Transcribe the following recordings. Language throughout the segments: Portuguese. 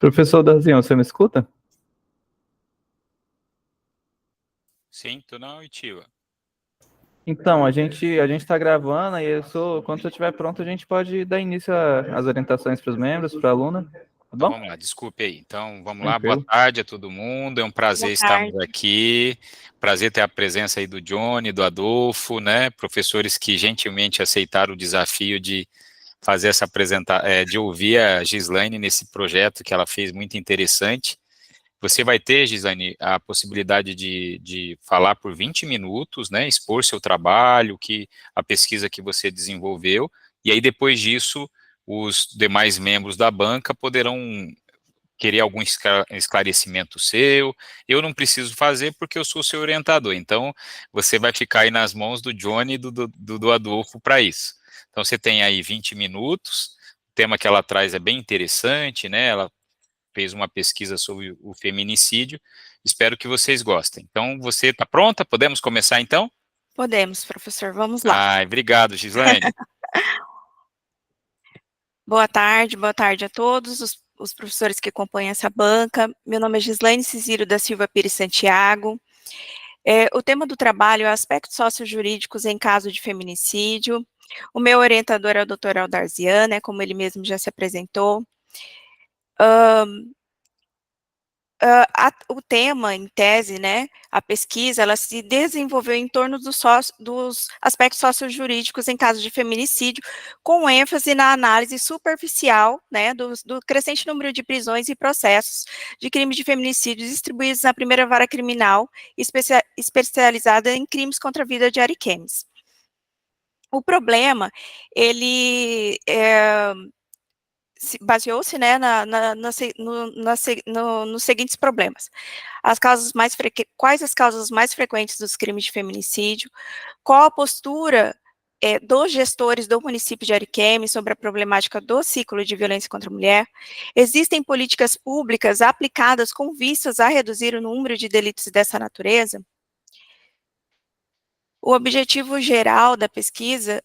Professor Darzinho, você me escuta? Sim, tô na oitiva. Então, a gente está gravando e quando você estiver pronto, a gente pode dar início às orientações para os membros, para a aluna, tá Então bom? vamos lá, desculpe aí. Então vamos lá, boa Tranquilo. tarde a todo mundo. É um Boa prazer estarmos tarde. aqui. Prazer ter a presença aí do Johnny, do Adolfo, né? Professores que gentilmente aceitaram o desafio de fazer essa apresentação, de ouvir a Gislaine nesse projeto que ela fez muito interessante. Você vai ter, Gislaine, a possibilidade de falar por 20 minutos, né? Expor seu trabalho, a pesquisa que você desenvolveu, e aí depois disso os demais membros da banca poderão querer algum esclarecimento seu. Eu não preciso fazer porque eu sou seu orientador. Então, você vai ficar aí nas mãos do Johnny e do Adolfo para isso. Então, você tem aí 20 minutos. O tema que ela traz é bem interessante, né? Ela fez uma pesquisa sobre o feminicídio. Espero que vocês gostem. Então, você está pronta? Podemos começar então? Podemos, professor, vamos lá. Ai, obrigado, Gislaine. Boa tarde a todos os professores que acompanham essa banca. Meu nome é Gislaine Ciziro da Silva Pires Santiago. O tema do trabalho é aspectos sociojurídicos em caso de feminicídio. O meu orientador é o Dr. Aldarzian, né, como ele mesmo já se apresentou. O tema, em tese, né, a pesquisa, ela se desenvolveu em torno dos aspectos sociojurídicos em caso de feminicídio, com ênfase na análise superficial, né, do crescente número de prisões e processos de crimes de feminicídio distribuídos na primeira vara criminal, especializada em crimes contra a vida de ariquemes. O problema, ele baseou-se, né, nos seguintes problemas. Quais as causas mais frequentes dos crimes de feminicídio? Qual a postura dos gestores do município de Ariquemes sobre a problemática do ciclo de violência contra a mulher? Existem políticas públicas aplicadas com vistas a reduzir o número de delitos dessa natureza? O objetivo geral da pesquisa,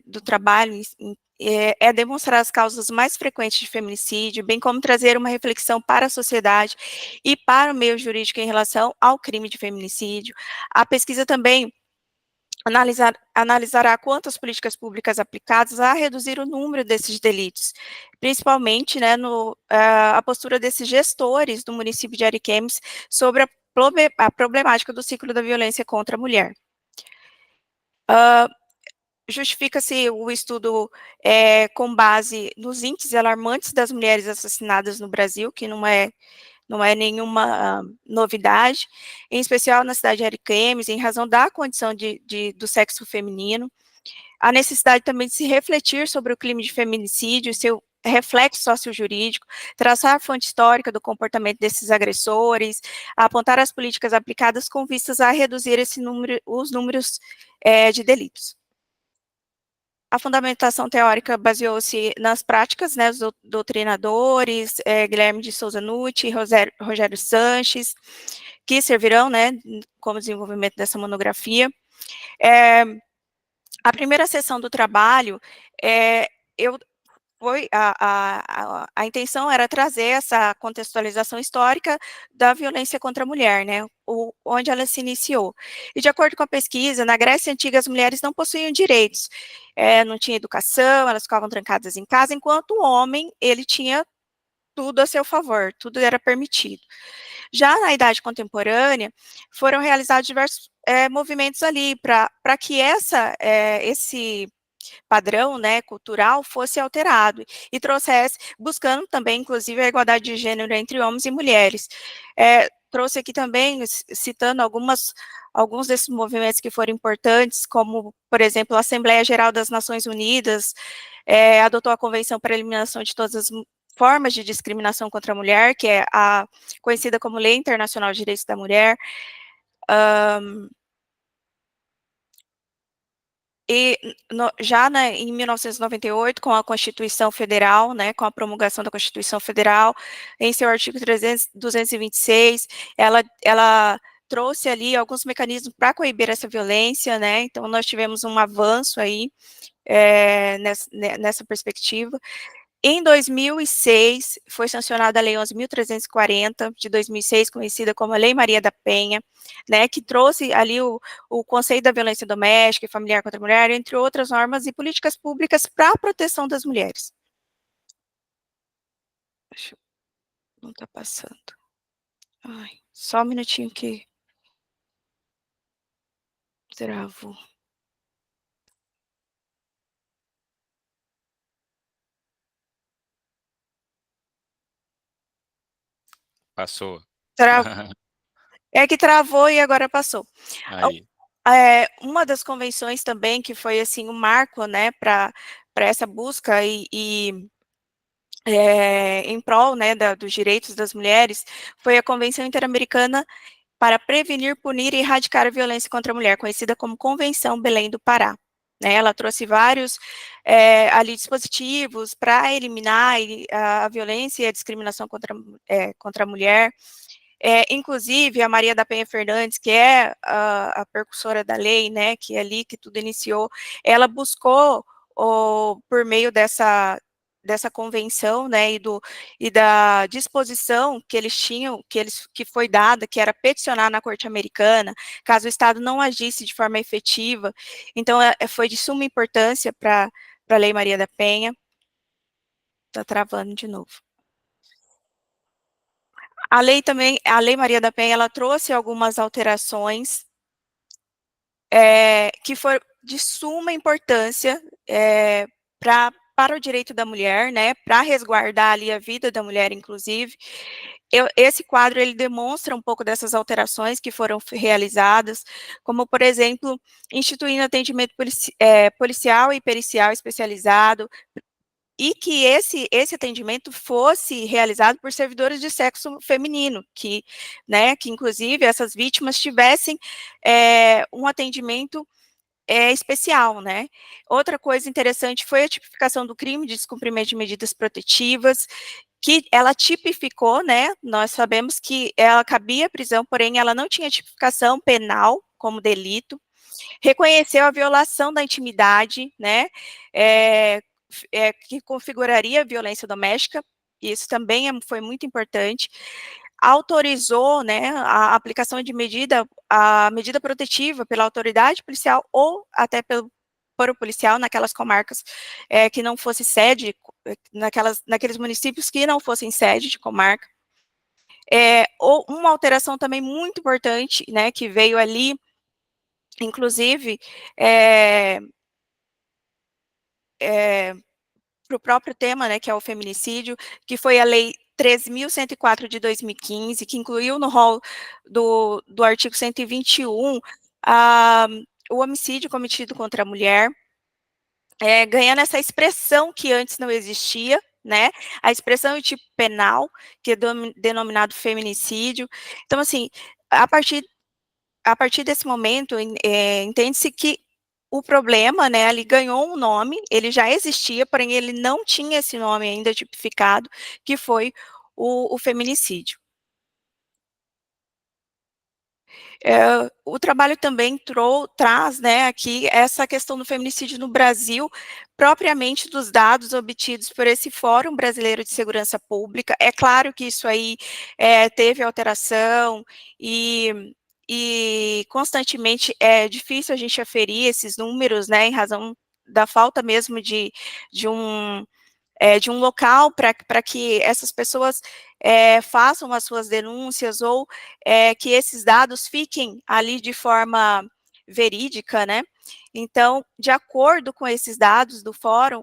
do trabalho, é demonstrar as causas mais frequentes de feminicídio, bem como trazer uma reflexão para a sociedade e para o meio jurídico em relação ao crime de feminicídio. A pesquisa também analisará quantas políticas públicas aplicadas a reduzir o número desses delitos, principalmente, né, a postura desses gestores do município de Ariquemes sobre a problemática do ciclo da violência contra a mulher. Justifica-se o estudo com base nos índices alarmantes das mulheres assassinadas no Brasil, que não é nenhuma novidade, em especial na cidade de Ariquemes, em razão da condição do sexo feminino. A necessidade também de se refletir sobre o crime de feminicídio e seu reflexo sociojurídico, traçar a fonte histórica do comportamento desses agressores, apontar as políticas aplicadas com vistas a reduzir os números de delitos. A fundamentação teórica baseou-se nas práticas, né, dos doutrinadores, Guilherme de Souza Nutti e Rogério Sanches, que servirão, né, como desenvolvimento dessa monografia. A primeira sessão do trabalho, a intenção era trazer essa contextualização histórica da violência contra a mulher, né, onde ela se iniciou. E de acordo com a pesquisa, na Grécia Antiga as mulheres não possuíam direitos, não tinha educação, elas ficavam trancadas em casa, enquanto o homem, ele tinha tudo a seu favor, tudo era permitido. Já na Idade Contemporânea, foram realizados diversos movimentos ali para que esse padrão, né, cultural fosse alterado e trouxesse, buscando também, inclusive, a igualdade de gênero entre homens e mulheres. Trouxe aqui também, citando alguns desses movimentos que foram importantes, como, por exemplo, a Assembleia Geral das Nações Unidas adotou a Convenção para a Eliminação de Todas as Formas de Discriminação contra a Mulher, que é conhecida como Lei Internacional de Direitos da Mulher. Já em 1998, com a Constituição Federal, né, com a promulgação da Constituição Federal, em seu artigo 226, ela trouxe ali alguns mecanismos para coibir essa violência, né, então nós tivemos um avanço aí nessa perspectiva. Em 2006, foi sancionada a Lei 11.340, de 2006, conhecida como a Lei Maria da Penha, né, que trouxe ali o conceito da violência doméstica e familiar contra a mulher, entre outras normas e políticas públicas para a proteção das mulheres. Não está passando. Ai, só um minutinho que travou. Passou. É que travou e agora passou. Aí. Uma das convenções também que foi assim um marco, né, para essa busca em prol, né, dos direitos das mulheres, foi a Convenção Interamericana para Prevenir, Punir e Erradicar a Violência contra a Mulher, conhecida como Convenção Belém do Pará. Né, ela trouxe vários ali dispositivos para eliminar a violência e a discriminação contra a mulher. Inclusive, a Maria da Penha Fernandes, que é a percussora da lei, né, que é ali que tudo iniciou, ela buscou, por meio dessa convenção, né, e da disposição que eles tinham, que foi dada, que era peticionar na Corte Americana, caso o Estado não agisse de forma efetiva. Então, foi de suma importância para a Lei Maria da Penha. Está travando de novo. A Lei Maria da Penha, ela trouxe algumas alterações que foram de suma importância para o direito da mulher, né, para resguardar ali a vida da mulher, inclusive. Esse quadro, ele demonstra um pouco dessas alterações que foram realizadas, como, por exemplo, instituindo atendimento policial e pericial especializado, e que esse atendimento fosse realizado por servidores de sexo feminino, né, que inclusive essas vítimas tivessem um atendimento especial, né. Outra coisa interessante foi a tipificação do crime de descumprimento de medidas protetivas, que ela tipificou, né, nós sabemos que ela cabia prisão, porém ela não tinha tipificação penal como delito, reconheceu a violação da intimidade, né, que configuraria violência doméstica, isso também foi muito importante, autorizou, né, a aplicação de a medida protetiva pela autoridade policial ou até por o policial naquelas comarcas que não fosse sede, naqueles municípios que não fossem sede de comarca. Ou uma alteração também muito importante, né, que veio ali, inclusive, para o próprio tema, né, que é o feminicídio, que foi a Lei 13.104 de 2015, que incluiu no rol do artigo 121 o homicídio cometido contra a mulher, ganhando essa expressão que antes não existia, né, a expressão e tipo penal, que é denominado feminicídio. Então, assim, a partir desse momento, entende-se que o problema, né, ele ganhou um nome, ele já existia, porém ele não tinha esse nome ainda tipificado, que foi o feminicídio. O trabalho também traz, né, aqui essa questão do feminicídio no Brasil, propriamente dos dados obtidos por esse Fórum Brasileiro de Segurança Pública. É claro que isso aí teve alteração e constantemente é difícil a gente aferir esses números, né, em razão da falta mesmo de um local para que essas pessoas façam as suas denúncias ou que esses dados fiquem ali de forma verídica, né? Então, de acordo com esses dados do fórum,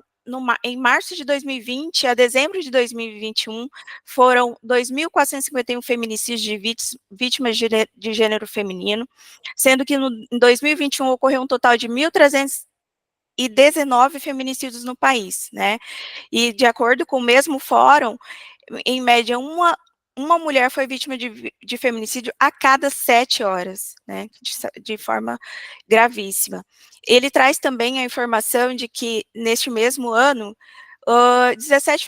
em março de 2020 a dezembro de 2021, foram 2.451 feminicídios de vítimas de gênero feminino, sendo que em 2021 ocorreu um total de 1.319 feminicídios no país, né? E de acordo com o mesmo fórum, em média, uma mulher foi vítima de feminicídio a cada 7 horas, né, de forma gravíssima. Ele traz também a informação de que, neste mesmo ano, 17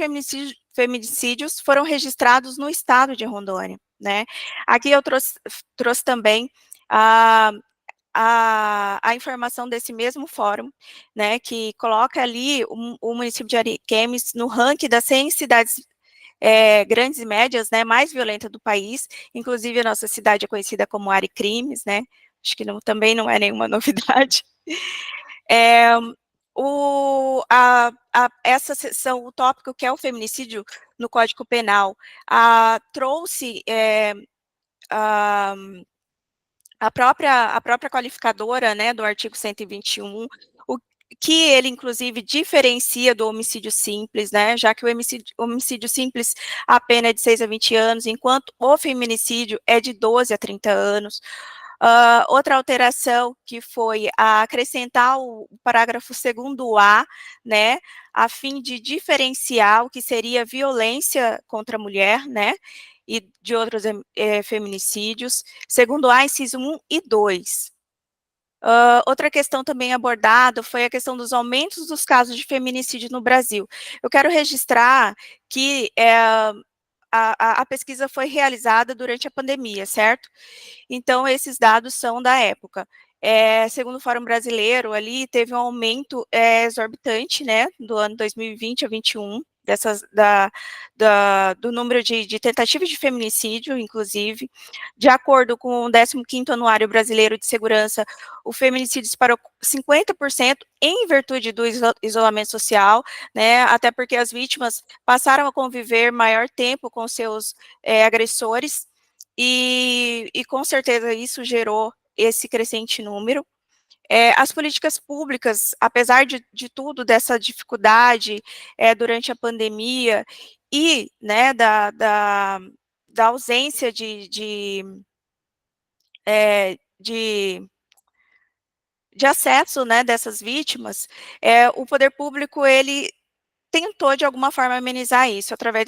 feminicídios foram registrados no estado de Rondônia, né. Aqui eu trouxe também a informação desse mesmo fórum, né, que coloca ali o município de Ariquemes no ranking das 100 cidades grandes e médias, né, mais violenta do país, inclusive a nossa cidade é conhecida como Aricrimes, né, acho que também não é nenhuma novidade. Essa seção, o tópico que é o feminicídio no Código Penal, trouxe a própria qualificadora, né, do artigo 121, o que ele, inclusive, diferencia do homicídio simples, né, já que o homicídio simples a pena é de 6 a 20 anos, enquanto o feminicídio é de 12 a 30 anos. Outra alteração que foi acrescentar o parágrafo 2º-A, né, a fim de diferenciar o que seria violência contra a mulher, né, e de outros feminicídios, segundo A, inciso 1 e 2. Outra questão também abordada foi a questão dos aumentos dos casos de feminicídio no Brasil. Eu quero registrar que a pesquisa foi realizada durante a pandemia, certo? Então, esses dados são da época. Segundo o Fórum Brasileiro, ali teve um aumento exorbitante, né, do ano 2020 a 2021, do número de tentativas de feminicídio, inclusive. De acordo com o 15º Anuário Brasileiro de Segurança, o feminicídio disparou 50% em virtude do isolamento social, né, até porque as vítimas passaram a conviver maior tempo com seus agressores, e com certeza isso gerou esse crescente número. As políticas públicas, apesar de tudo, dessa dificuldade durante a pandemia e, né, da ausência de acesso, né, dessas vítimas, o poder público, ele tentou, de alguma forma, amenizar isso, através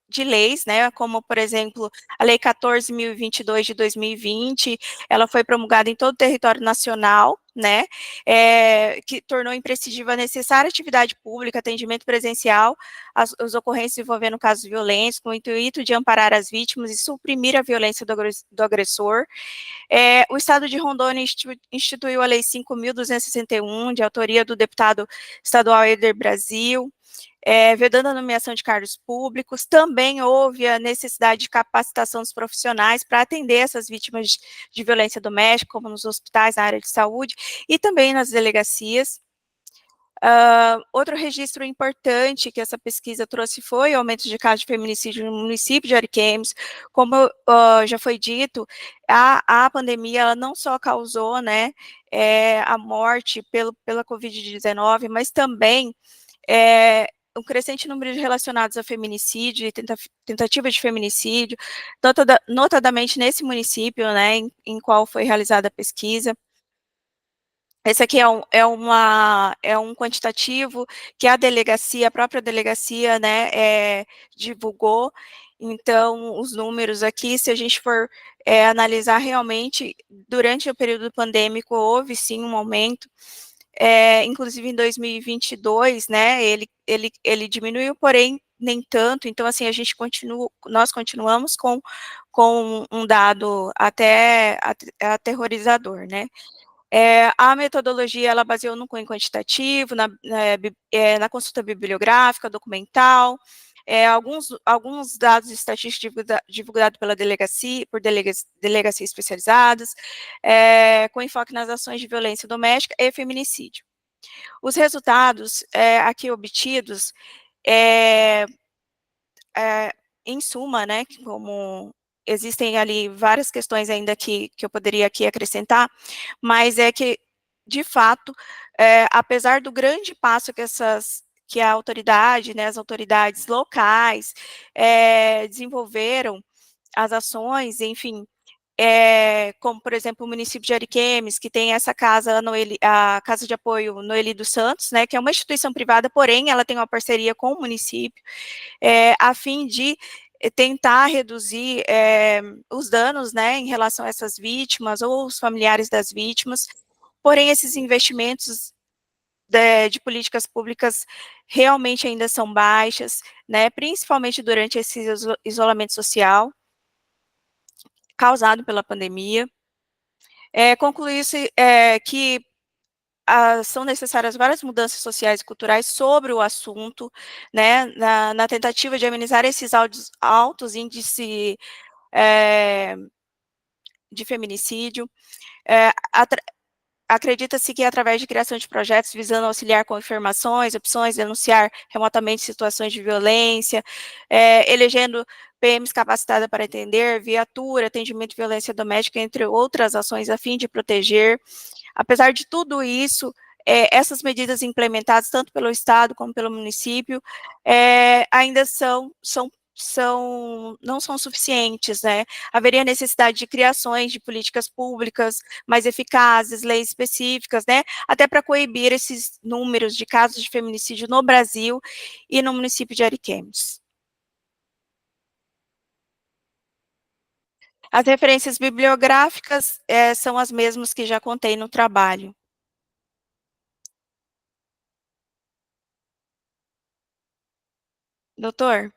de leis, né, como, por exemplo, a Lei 14.022 de 2020, ela foi promulgada em todo o território nacional, né, que tornou imprescindível a necessária atividade pública, atendimento presencial, as ocorrências envolvendo casos violentos, com o intuito de amparar as vítimas e suprimir a violência do agressor. O Estado de Rondônia instituiu a Lei 5.261, de autoria do deputado estadual Eder Brasil, vedando a nomeação de cargos públicos. Também houve a necessidade de capacitação dos profissionais para atender essas vítimas de violência doméstica, como nos hospitais, na área de saúde, e também nas delegacias. Outro registro importante que essa pesquisa trouxe foi o aumento de casos de feminicídio no município de Ariquemes. Como já foi dito, a pandemia ela não só causou, né, a morte pela Covid-19, mas também um crescente número de relacionados a feminicídio e tentativa de feminicídio, notadamente nesse município, né, em qual foi realizada a pesquisa. Esse aqui é um quantitativo que a própria delegacia, né, divulgou. Então, os números aqui, se a gente for analisar realmente, durante o período pandêmico, houve sim um aumento, inclusive em 2022, né, ele diminuiu, porém, nem tanto. Então, assim, nós continuamos com um dado até aterrorizador, né. A metodologia, ela baseou no cunho quantitativo, na consulta bibliográfica, documental, alguns dados estatísticos divulgados pela delegacias especializadas, com enfoque nas ações de violência doméstica e feminicídio. Os resultados aqui obtidos, em suma, né, como existem ali várias questões ainda que eu poderia aqui acrescentar, mas é que, de fato, apesar do grande passo que a autoridade, né, as autoridades locais desenvolveram, as ações, enfim, como, por exemplo, o município de Ariquemes, que tem essa a Casa de Apoio Noeli dos Santos, né, que é uma instituição privada, porém, ela tem uma parceria com o município, a fim de tentar reduzir os danos, né, em relação a essas vítimas ou os familiares das vítimas. Porém, esses investimentos de políticas públicas realmente ainda são baixas, né, principalmente durante esse isolamento social causado pela pandemia. Concluiu-se que são necessárias várias mudanças sociais e culturais sobre o assunto, né, na tentativa de amenizar esses altos índices de feminicídio. Acredita-se que através de criação de projetos visando auxiliar com informações, opções, denunciar remotamente situações de violência, elegendo PMs capacitadas para atender, viatura, atendimento de violência doméstica, entre outras ações a fim de proteger. Apesar de tudo isso, essas medidas implementadas tanto pelo Estado como pelo município ainda não são suficientes, né? Haveria necessidade de criações de políticas públicas mais eficazes, leis específicas, né? Até para coibir esses números de casos de feminicídio no Brasil e no município de Ariquemes. As referências bibliográficas são as mesmas que já contei no trabalho. Doutor?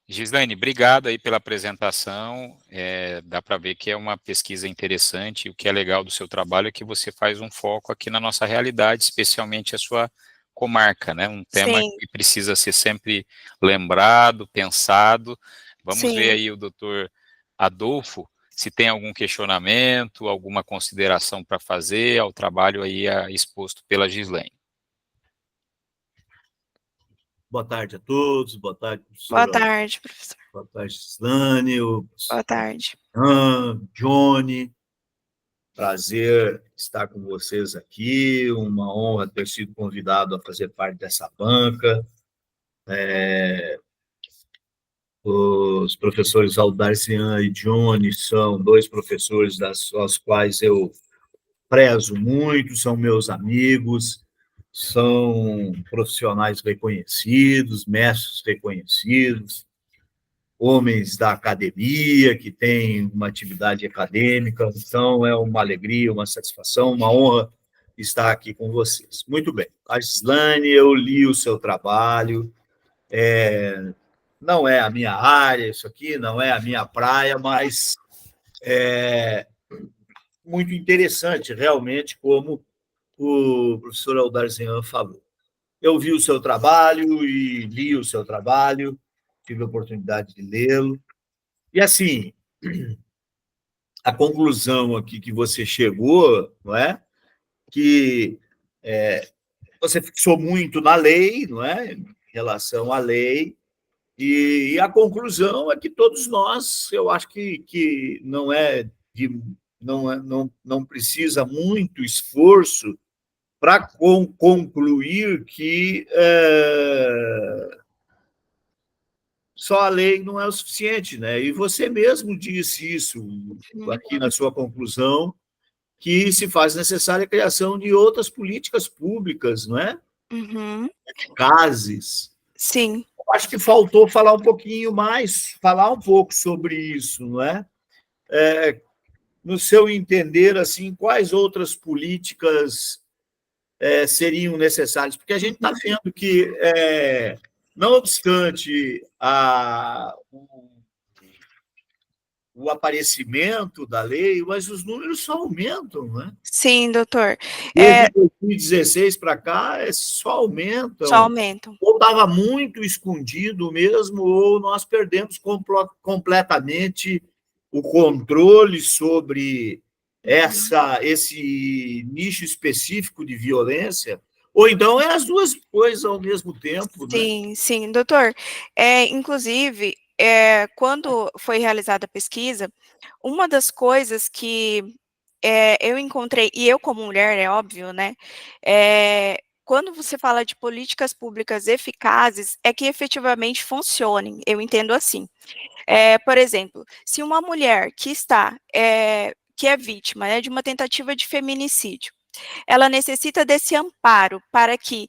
Gislaine, obrigado aí pela apresentação, dá para ver que é uma pesquisa interessante, o que é legal do seu trabalho é que você faz um foco aqui na nossa realidade, especialmente a sua comarca, né, um tema Sim. que precisa ser sempre lembrado, pensado. Vamos ver Sim. aí o doutor Adolfo, se tem algum questionamento, alguma consideração para fazer ao trabalho aí exposto pela Gislaine. Boa tarde a todos, boa tarde, Boa professora. tarde, professor. Boa tarde, Gislaine. Boa tarde. Johnny, prazer estar com vocês aqui, uma honra ter sido convidado a fazer parte dessa banca. Os professores Aldarcian e Johnny são dois professores aos quais eu prezo muito, são meus amigos, são profissionais reconhecidos, mestres reconhecidos, homens da academia, que têm uma atividade acadêmica, então é uma alegria, uma satisfação, uma honra estar aqui com vocês. Muito bem, a Gislaine, eu li o seu trabalho, não é a minha área, isso aqui não é a minha praia, mas é muito interessante, realmente, como o professor Aldarzian falou. Eu vi o seu trabalho e li o seu trabalho, tive a oportunidade de lê-lo, e, assim, a conclusão aqui que você chegou, não é? Que você fixou muito na lei, não é? Em relação à lei, e a conclusão é que todos nós, eu acho que não precisa muito esforço para concluir que só a lei não é o suficiente, né? E você mesmo disse isso aqui na sua conclusão, que se faz necessária a criação de outras políticas públicas, não é? Uhum. Eficazes. Sim. Eu acho que faltou falar um pouquinho mais, falar um pouco sobre isso, não é? No seu entender, assim, quais outras políticas seriam necessárias? Porque a gente está vendo que, não obstante o aparecimento da lei, mas os números só aumentam, né? Sim, doutor. Desde 2016 para cá, só aumentam. Só aumentam. Ou estava muito escondido mesmo, ou nós perdemos completamente o controle sobre esse nicho específico de violência, ou então é as duas coisas ao mesmo tempo, né? Sim, sim, doutor. Inclusive, quando foi realizada a pesquisa, uma das coisas que eu encontrei, e eu como mulher, é óbvio, né? Quando você fala de políticas públicas eficazes, é que efetivamente funcionem, eu entendo assim. Por exemplo, se uma mulher que é vítima, né, de uma tentativa de feminicídio, ela necessita desse amparo para que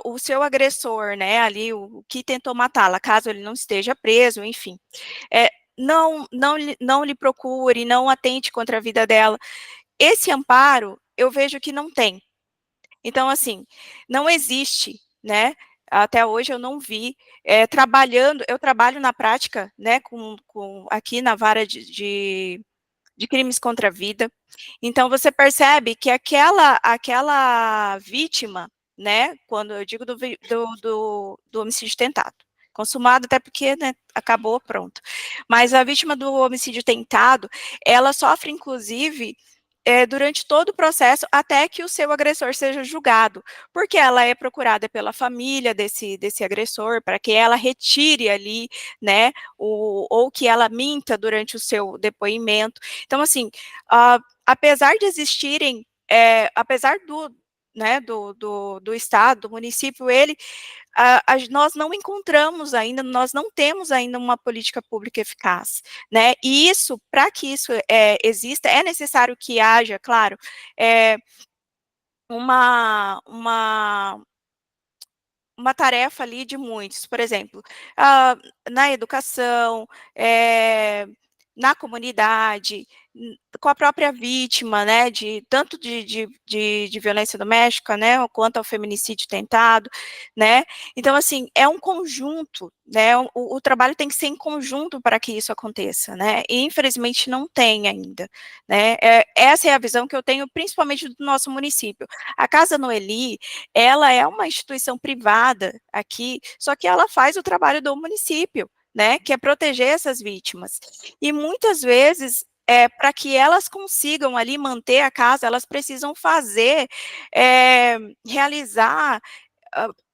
o seu agressor, né, ali, o que tentou matá-la, caso ele não esteja preso, enfim, não lhe procure, não atente contra a vida dela. Esse amparo, eu vejo que não tem. Então, assim, não existe, né, até hoje eu não vi, eu trabalho na prática, né, aqui na vara de crimes contra a vida. Então, você percebe que aquela vítima, né, quando eu digo do homicídio tentado, consumado até porque, né, acabou, pronto. Mas a vítima do homicídio tentado, ela sofre, inclusive, durante todo o processo, até que o seu agressor seja julgado, porque ela é procurada pela família desse agressor, para que ela retire ali, né, ou que ela minta durante o seu depoimento. Então, assim, apesar de existirem, apesar né, do Estado, do município, nós não encontramos ainda, nós não temos ainda uma política pública eficaz, né, e isso, para que isso exista, é necessário que haja, claro, uma tarefa ali de muitos, por exemplo, na educação, na comunidade, com a própria vítima, né, tanto de violência doméstica, né, quanto ao feminicídio tentado, né, então, assim, é um conjunto, né, o trabalho tem que ser em conjunto para que isso aconteça, né, e infelizmente não tem ainda, né, essa é a visão que eu tenho, principalmente do nosso município. A Casa Noeli, ela é uma instituição privada aqui, só que ela faz o trabalho do município, né, que é proteger essas vítimas. E muitas vezes, para que elas consigam ali manter a casa, elas precisam realizar,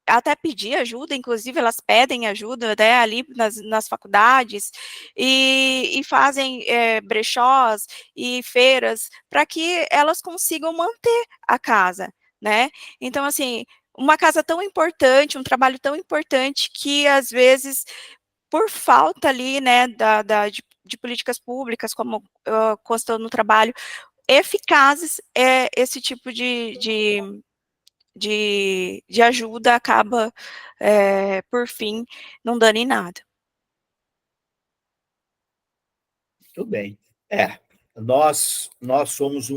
até pedir ajuda, inclusive elas pedem ajuda, né, ali nas faculdades, e fazem brechós e feiras, para que elas consigam manter a casa, né. Então, assim, uma casa tão importante, um trabalho tão importante, que às vezes, por falta ali, né, de políticas públicas, como constou no trabalho, eficazes, esse tipo de ajuda acaba, por fim, não dando em nada. Muito bem. Nós somos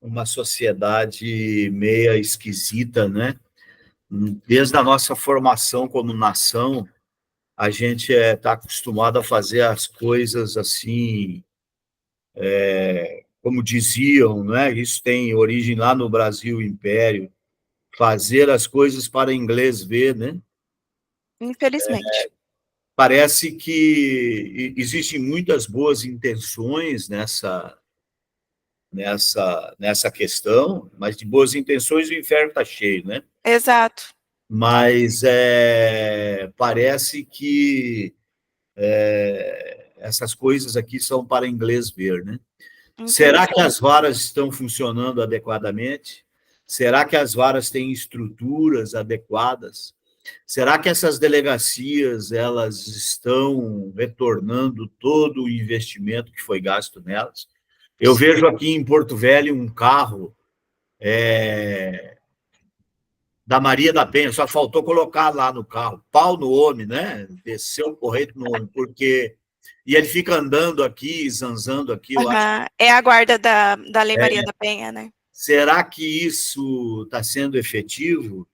uma sociedade meia esquisita, né? Desde a nossa formação como nação, a gente está acostumado a fazer as coisas assim, como diziam, né? Isso tem origem lá no Brasil Império, fazer as coisas para inglês ver, né? Infelizmente. Parece que existem muitas boas intenções nessa questão, mas de boas intenções o inferno está cheio, né? Exato. Mas parece que essas coisas aqui são para inglês ver, né? Será que as varas estão funcionando adequadamente? Será que as varas têm estruturas adequadas? Será que essas delegacias elas estão retornando todo o investimento que foi gasto nelas? Eu vejo aqui em Porto Velho um carro da Maria da Penha, só faltou colocar lá no carro, pau no homem, né? Desceu o porrete no homem, porque... E ele fica andando aqui, zanzando aqui, eu acho. É a guarda da Lei Maria da Penha, né? Será que isso está sendo efetivo?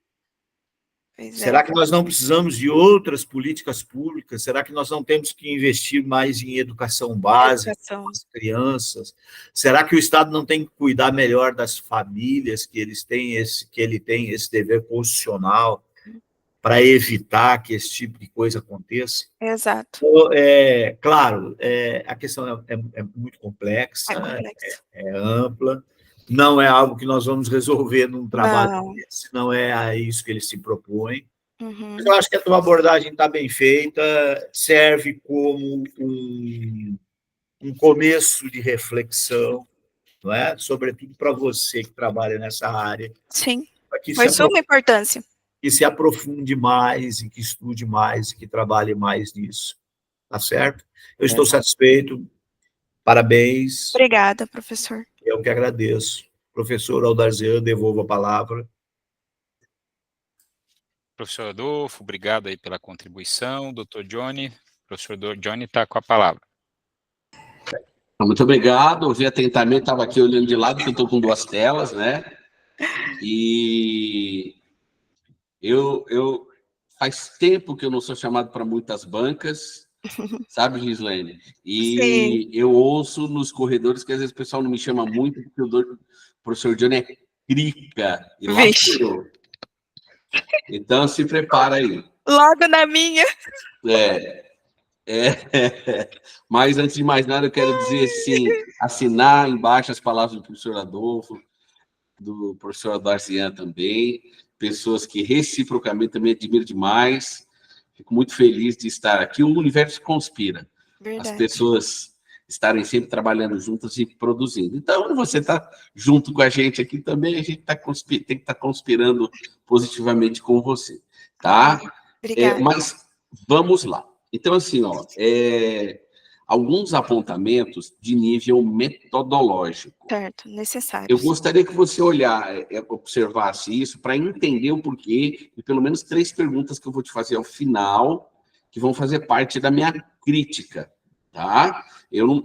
Pois Será que nós não precisamos de outras políticas públicas? Será que nós não temos que investir mais em educação básica com as crianças? Será que o Estado não tem que cuidar melhor das famílias, que ele tem esse dever constitucional para evitar que esse tipo de coisa aconteça? Exato. Claro, a questão é muito complexa, é ampla, não é algo que nós vamos resolver num trabalho desse, não é a isso que ele se propõe. Mas eu acho que a tua abordagem está bem feita, serve como um começo de reflexão, não é? Sobretudo para você que trabalha nessa área. Sim, foi suma importância. Que se aprofunde mais, e que estude mais, e que trabalhe mais nisso. Tá certo? Eu estou satisfeito. Parabéns. Obrigada, professor. Eu que agradeço. Professor Aldarzian, devolvo a palavra. Professor Adolfo, obrigado aí pela contribuição. Doutor Johnny, professor Johnny está com a palavra. Muito obrigado, ouvi atentamente, estava aqui olhando de lado, porque eu estou com duas telas, né? E Faz tempo que eu não sou chamado para muitas bancas, sabe, Gislaine? E Sim. eu ouço nos corredores que às vezes o pessoal não me chama muito, porque o professor Johnny é crica e Vixe. lascou. Então, se prepara aí. Logo na minha. Mas, antes de mais nada, eu quero dizer, assim, assinar embaixo as palavras do professor Adolfo, do professor Darcian também, pessoas que reciprocamente também admiro demais. Fico muito feliz de estar aqui. O universo conspira. Verdade. As pessoas estarem sempre trabalhando juntas e produzindo. Então, você está junto com a gente aqui também, a gente tem que estar conspirando positivamente com você, tá? Obrigada. Mas vamos lá. Então, assim, alguns apontamentos de nível metodológico. Certo, necessário. Eu gostaria que você observasse isso para entender o porquê, e pelo menos 3 perguntas que eu vou te fazer ao final, que vão fazer parte da minha crítica, tá? Eu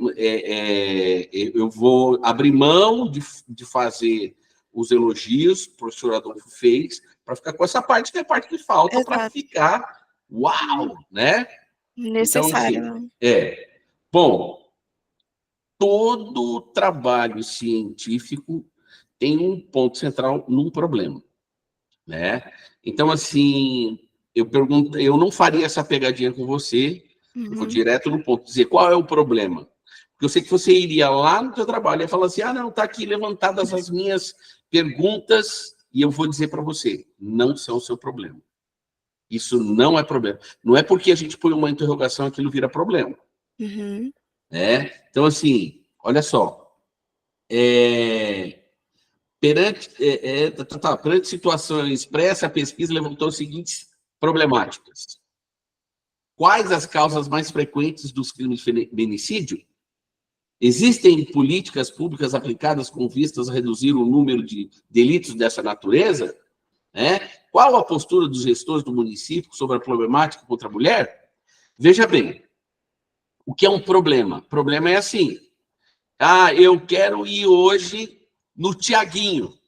vou abrir mão de fazer os elogios que o professor Adolfo fez, para ficar com essa parte, que é a parte que falta para ficar uau, né? Necessário. Então, assim, bom, todo trabalho científico tem um ponto central num problema, né? Então, assim, eu não faria essa pegadinha com você, eu vou direto no ponto, dizer qual é o problema. Porque eu sei que você iria lá no seu trabalho e falar assim, não, está aqui levantadas as minhas perguntas, e eu vou dizer para você, não são o seu problema. Isso não é problema. Não é porque a gente põe uma interrogação aquilo vira problema. Então, assim, olha só. Perante situações expressa, a pesquisa levantou as seguintes problemáticas. Quais as causas mais frequentes dos crimes de feminicídio? Existem políticas públicas aplicadas com vistas a reduzir o número de delitos dessa natureza? Qual a postura dos gestores do município sobre a problemática contra a mulher? Veja bem, o que é um problema? O problema é assim, eu quero ir hoje no Tiaguinho.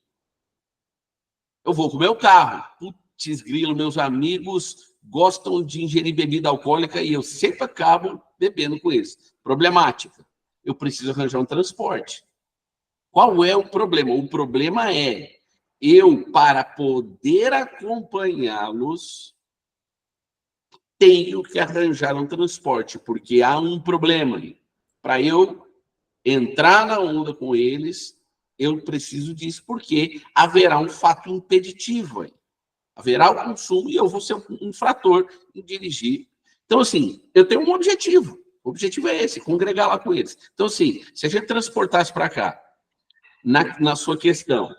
Eu vou com o meu carro. Putz, grilo, meus amigos gostam de ingerir bebida alcoólica e eu sempre acabo bebendo com eles. Problemática. Eu preciso arranjar um transporte. Qual é o problema? O problema é para poder acompanhá-los, tenho que arranjar um transporte, porque há um problema. Para eu entrar na onda com eles, eu preciso disso, porque haverá um fato impeditivo aí. Haverá o consumo e eu vou ser um infrator em dirigir. Então, assim, eu tenho um objetivo. O objetivo é esse, congregar lá com eles. Então, assim, se a gente transportasse para cá, na sua questão,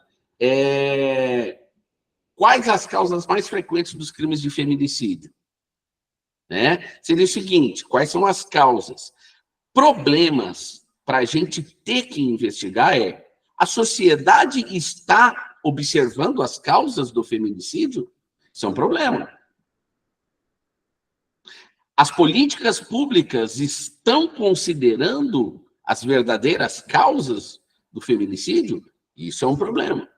quais as causas mais frequentes dos crimes de feminicídio? Seria o seguinte, quais são as causas? Problemas para a gente ter que investigar a sociedade está observando as causas do feminicídio? Isso é um problema. As políticas públicas estão considerando as verdadeiras causas do feminicídio? Isso é um problema.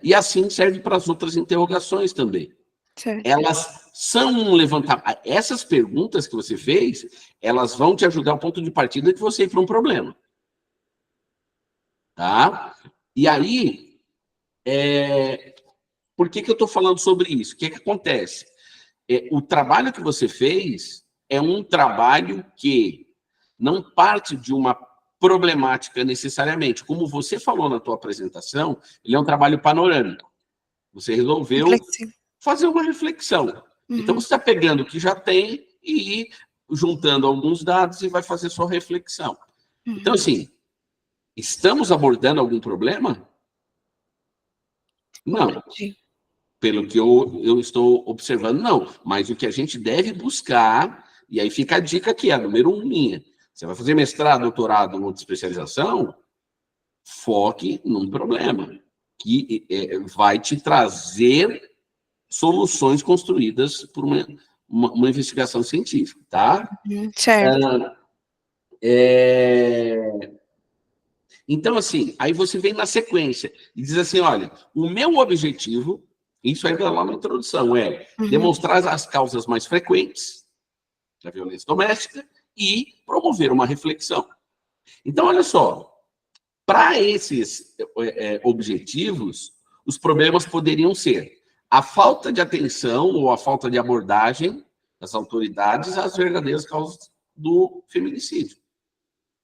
E assim serve para as outras interrogações também. Certo. Elas são um levantamento. Essas perguntas que você fez, elas vão te ajudar ao ponto de partida de você ir para um problema. Tá? E aí, por que eu estou falando sobre isso? O que acontece? O trabalho que você fez é um trabalho que não parte de uma problemática necessariamente. Como você falou na tua apresentação, ele é um trabalho panorâmico. Você resolveu fazer uma reflexão. Então, você está pegando o que já tem e juntando alguns dados e vai fazer sua reflexão. Então, assim, estamos abordando algum problema? Não. Pelo que eu estou observando, não. Mas o que a gente deve buscar, e aí fica a dica aqui, a número 1 minha. Você vai fazer mestrado, doutorado ou outra especialização, foque num problema que vai te trazer soluções construídas por uma investigação científica, tá? Certo. Então, assim, aí você vem na sequência e diz assim, olha, o meu objetivo, isso ainda lá na introdução, é demonstrar as causas mais frequentes da violência doméstica e promover uma reflexão. Então, olha só, para esses objetivos, os problemas poderiam ser a falta de atenção ou a falta de abordagem das autoridades às verdadeiras causas do feminicídio.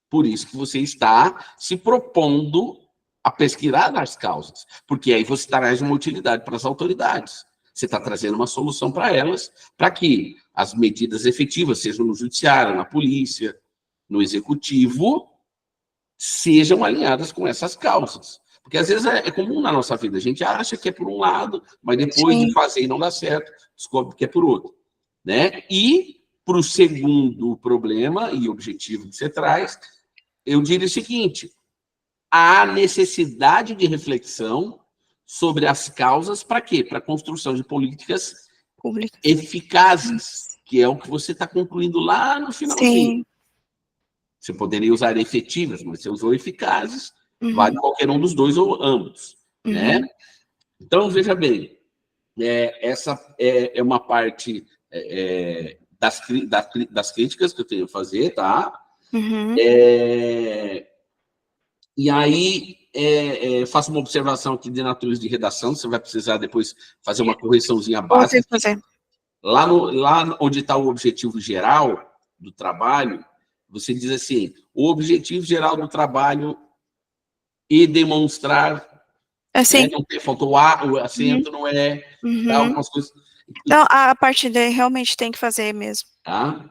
Por isso que você está se propondo a pesquisar as causas, porque aí você traz uma utilidade para as autoridades. Você está trazendo uma solução para elas, para que as medidas efetivas, sejam no judiciário, na polícia, no executivo, sejam alinhadas com essas causas. Porque às vezes é comum na nossa vida, a gente acha que é por um lado, mas depois de fazer e não dá certo, descobre que é por outro. Né? E, para o segundo problema e objetivo que você traz, eu diria o seguinte, há necessidade de reflexão sobre as causas para quê? Para a construção de políticas eficazes, que é o que você está concluindo lá no finalzinho. Você poderia usar efetivas, mas você usou eficazes, vale qualquer um dos dois ou ambos. Né? Então, veja bem, essa é uma parte das críticas que eu tenho a fazer, tá? E aí, faço uma observação aqui de natureza de redação, você vai precisar depois fazer uma correçãozinha básica. Lá onde está o objetivo geral do trabalho, você diz assim, o objetivo geral do trabalho e demonstrar... não tem, faltou o acento, não é... algumas coisas... Não, a parte D realmente tem que fazer mesmo. Tá?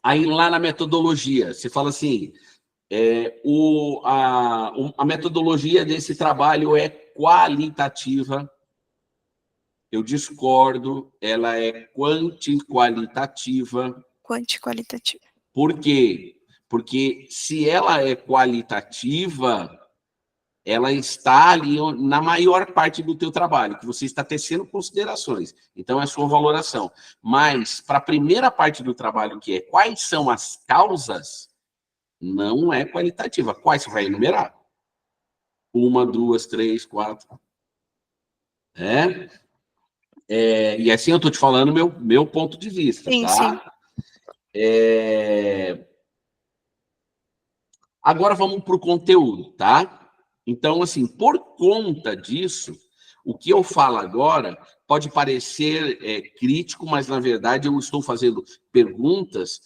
Aí, lá na metodologia, você fala assim, a metodologia desse trabalho é qualitativa. Eu discordo, ela é quanti-qualitativa. Quanti-qualitativa. Por quê? Porque se ela é qualitativa, ela está ali na maior parte do teu trabalho, que você está tecendo considerações. Então, é a sua valoração. Mas, para a primeira parte do trabalho, que é quais são as causas, não é qualitativa. Quais você vai enumerar? 1, 2, 3, 4. E assim eu estou te falando meu ponto de vista, tá? Agora vamos para o conteúdo, tá? Então, assim, por conta disso, o que eu falo agora pode parecer crítico, mas, na verdade, eu estou fazendo perguntas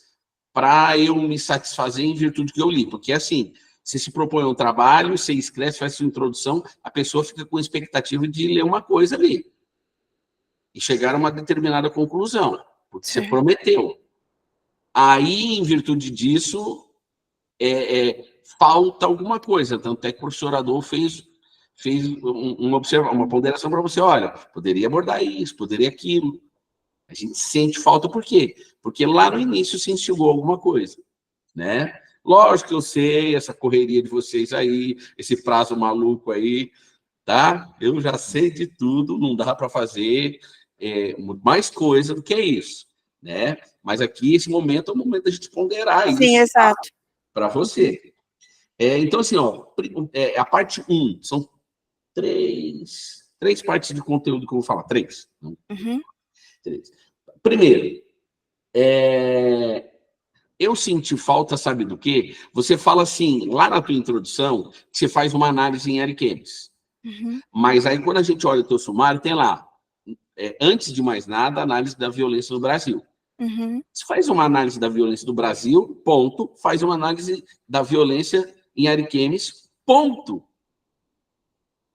para eu me satisfazer em virtude do que eu li. Porque, assim, você se propõe um trabalho, você escreve, faz sua introdução, a pessoa fica com a expectativa de ler uma coisa ali e chegar a uma determinada conclusão, porque você prometeu. Aí, em virtude disso, falta alguma coisa. Tanto é que o professor Adolfo fez uma ponderação para você. Olha, poderia abordar isso, poderia aquilo. A gente sente falta por quê? Porque lá no início se instigou alguma coisa. Né? Lógico que eu sei, essa correria de vocês aí, esse prazo maluco aí, tá? Eu já sei de tudo, não dá para fazer mais coisa do que isso. Né? Mas aqui, esse momento é o momento da gente ponderar isso. Sim, exato. Para você. Então, assim, a parte 1, são três partes de conteúdo que eu vou falar. 3. Não? 3. Primeiro, eu senti falta, sabe do quê? Você fala assim, lá na tua introdução, que você faz uma análise em Ariquemes. Mas aí, quando a gente olha o teu sumário, tem lá, antes de mais nada, a análise da violência no Brasil. Você faz uma análise da violência do Brasil, ponto. Faz uma análise da violência em Ariquemes, ponto.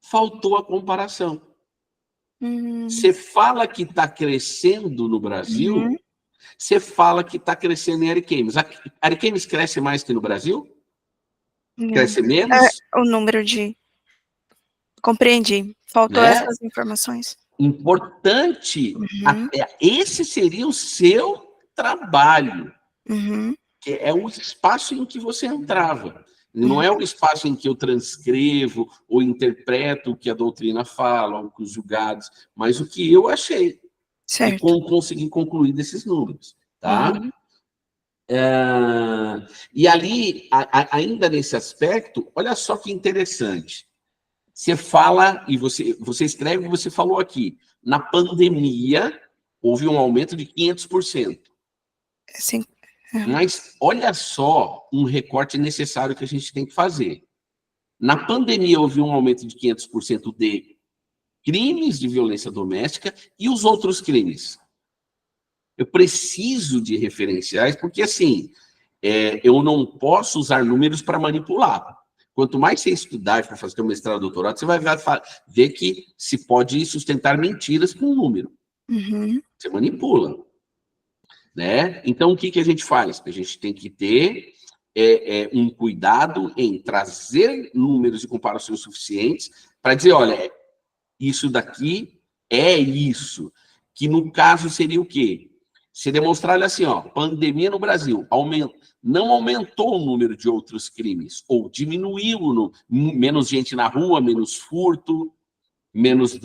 Faltou a comparação. Você fala que está crescendo no Brasil, você fala que está crescendo em Ariquemes. Ariquemes cresce mais que no Brasil? Cresce menos? O número de... Compreendi. Faltou essas informações. Importante, esse seria o seu trabalho, que é o espaço em que você entrava. Não é o espaço em que eu transcrevo ou interpreto o que a doutrina fala, ou os julgados, mas o que eu achei. E consegui concluir desses números. Tá? E ali, ainda nesse aspecto, olha só que interessante. Você fala, e você escreve, você falou aqui, na pandemia houve um aumento de 500%. Sim. Mas olha só um recorte necessário que a gente tem que fazer. Na pandemia houve um aumento de 500% de crimes de violência doméstica e os outros crimes. Eu preciso de referenciais, porque assim, eu não posso usar números para manipular. Quanto mais você estudar para fazer o mestrado, doutorado, você vai ver que se pode sustentar mentiras com um número. Uhum. Você manipula. Né? Então, o que a gente faz? A gente tem que ter um cuidado em trazer números de comparações suficientes para dizer, olha, isso daqui é isso. Que no caso seria o quê? Se demonstrar assim, ó, pandemia no Brasil, não aumentou o número de outros crimes, ou diminuiu, menos gente na rua, menos furto, menos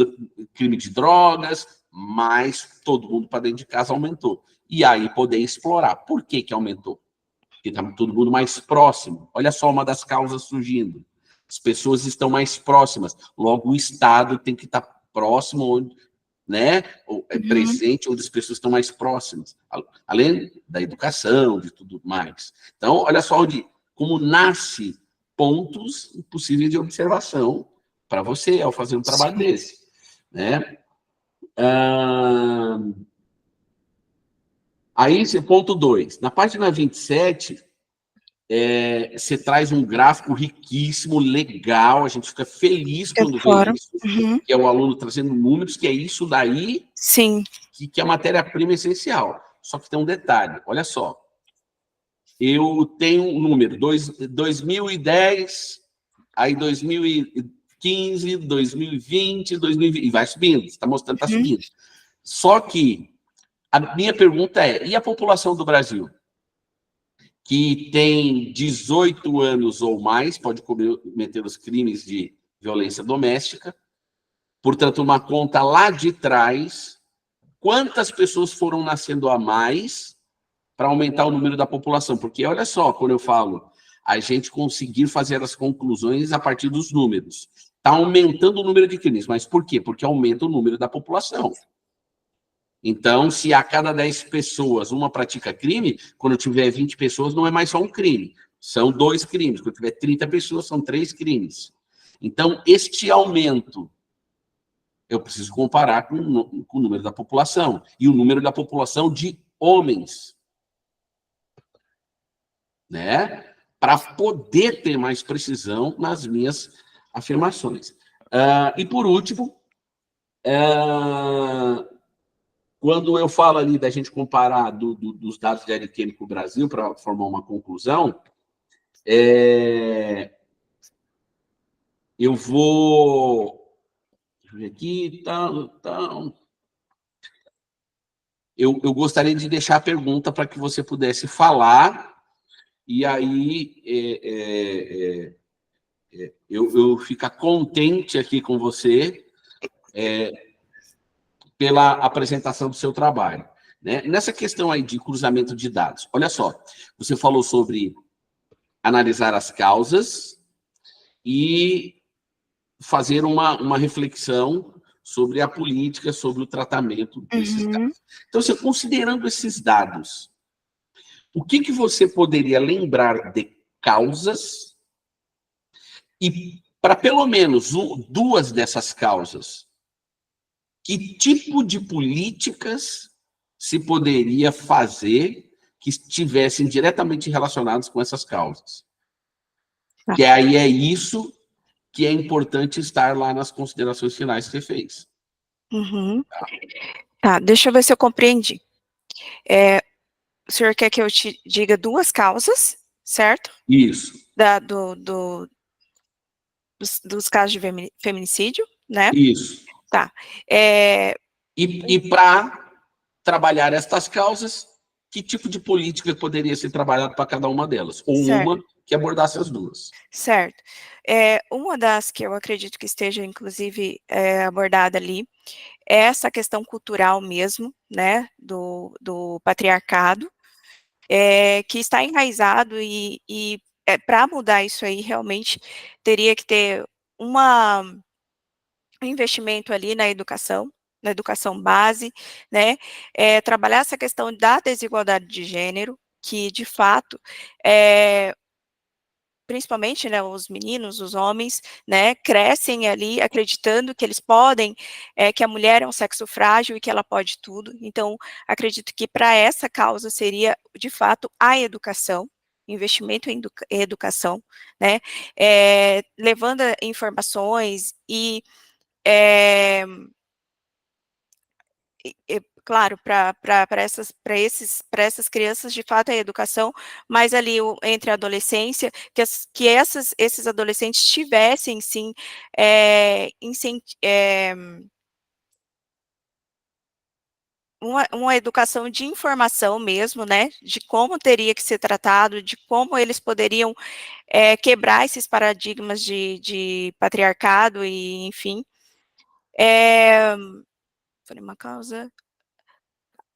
crime de drogas, mas todo mundo para dentro de casa aumentou. E aí poder explorar. Por que aumentou? Porque está todo mundo mais próximo. Olha só uma das causas surgindo. As pessoas estão mais próximas. Logo, o Estado tem que estar próximo, onde, né? Presente, onde as pessoas estão mais próximas. Além da educação, de tudo mais. Então, olha só como nasce pontos possíveis de observação para você ao fazer um trabalho desse. Né? Aí, ponto 2. Na página 27, você traz um gráfico riquíssimo, legal, a gente fica feliz quando vê isso, que é o aluno trazendo números, que é isso daí. Sim. Que é a matéria-prima essencial. Só que tem um detalhe, olha só. Eu tenho um número, 2010, aí 2015, 2020, 2020, e vai subindo, está mostrando que está subindo. Só que a minha pergunta é, e a população do Brasil? Que tem 18 anos ou mais, pode cometer os crimes de violência doméstica. Portanto, uma conta lá de trás, quantas pessoas foram nascendo a mais para aumentar o número da população? Porque, olha só, quando eu falo, a gente conseguir fazer as conclusões a partir dos números. Está aumentando o número de crimes, mas por quê? Porque aumenta o número da população. Então, se a cada 10 pessoas uma pratica crime, quando tiver 20 pessoas, não é mais só um crime, são 2 crimes. Quando tiver 30 pessoas, são 3 crimes. Então, este aumento, eu preciso comparar com o número da população, e o número da população de homens. Né? Para poder ter mais precisão nas minhas afirmações. E, por último, quando eu falo ali da gente comparar dos dados de Ariquemes com o Brasil para formar uma conclusão, eu vou... Deixa eu ver aqui... Eu gostaria de deixar a pergunta para que você pudesse falar, e aí eu ficar contente aqui com você pela apresentação do seu trabalho. Né? Nessa questão aí de cruzamento de dados, olha só, você falou sobre analisar as causas e fazer uma reflexão sobre a política, sobre o tratamento desses dados. Então, você, considerando esses dados, o que você poderia lembrar de causas e, para pelo menos 2 dessas causas, que tipo de políticas se poderia fazer que estivessem diretamente relacionadas com essas causas? Que aí é isso que é importante estar lá nas considerações finais que você fez. Tá, deixa eu ver se eu compreendi. O senhor quer que eu te diga 2 causas, certo? Isso. Dos casos de feminicídio, né? Isso. Tá. E para trabalhar estas causas, que tipo de política poderia ser trabalhada para cada uma delas? Ou uma que abordasse as 2? Certo. Uma das que eu acredito que esteja, inclusive, abordada ali, é essa questão cultural mesmo, né, do patriarcado, que está enraizado e para mudar isso aí, realmente, teria que ter um investimento ali na educação base, né, trabalhar essa questão da desigualdade de gênero, que de fato, principalmente, né, os meninos, os homens, né, crescem ali acreditando que eles podem, que a mulher é um sexo frágil e que ela pode tudo. Então, acredito que para essa causa seria, de fato, a educação, investimento em educação, né, levando informações e claro, para essas crianças, de fato, é a educação, mas ali entre a adolescência, que esses adolescentes tivessem, sim, uma educação de informação mesmo, né, de como teria que ser tratado, de como eles poderiam quebrar esses paradigmas de patriarcado e, enfim. Falei uma causa.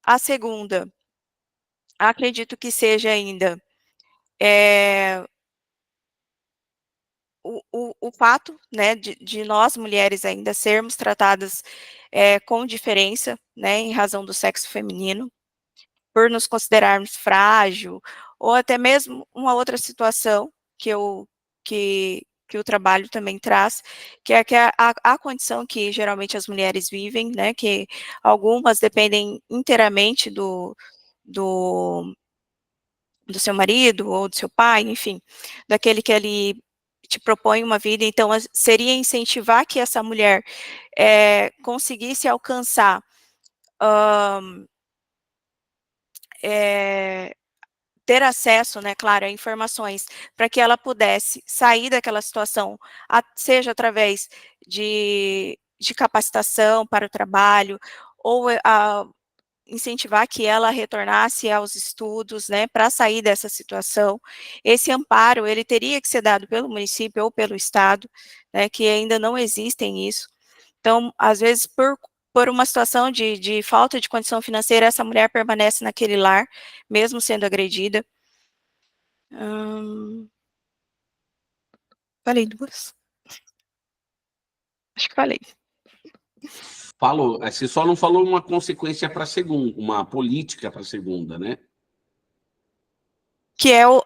A segunda, acredito que seja ainda o fato, né, de nós mulheres ainda sermos tratadas com diferença, né, em razão do sexo feminino, por nos considerarmos frágil, ou até mesmo uma outra situação que o trabalho também traz, que é a condição que geralmente as mulheres vivem, né, que algumas dependem inteiramente do seu marido ou do seu pai, enfim, daquele que ele te propõe uma vida. Então, seria incentivar que essa mulher conseguisse alcançar ter acesso, né, claro, a informações, para que ela pudesse sair daquela situação, seja através de capacitação para o trabalho, ou incentivar que ela retornasse aos estudos, né, para sair dessa situação. Esse amparo, ele teria que ser dado pelo município ou pelo estado, né, que ainda não existem isso. Então, às vezes, por uma situação de falta de condição financeira, essa mulher permanece naquele lar, mesmo sendo agredida. Falei duas? Acho que falei. Falou. Você só não falou uma consequência para a segunda, uma política para a segunda, né? Que é o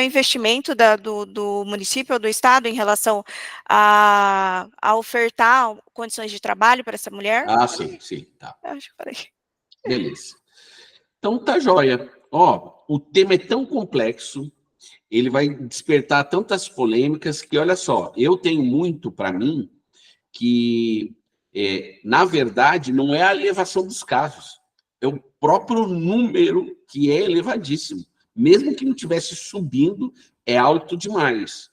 investimento do município ou do estado em relação a ofertar condições de trabalho para essa mulher? Ah, sim, tá. Acho que falei. Beleza. Então tá joia. Ó, o tema é tão complexo, ele vai despertar tantas polêmicas que, olha só, eu tenho muito para mim que, na verdade, não é a elevação dos casos, é o próprio número que é elevadíssimo. Mesmo que não estivesse subindo, é alto demais.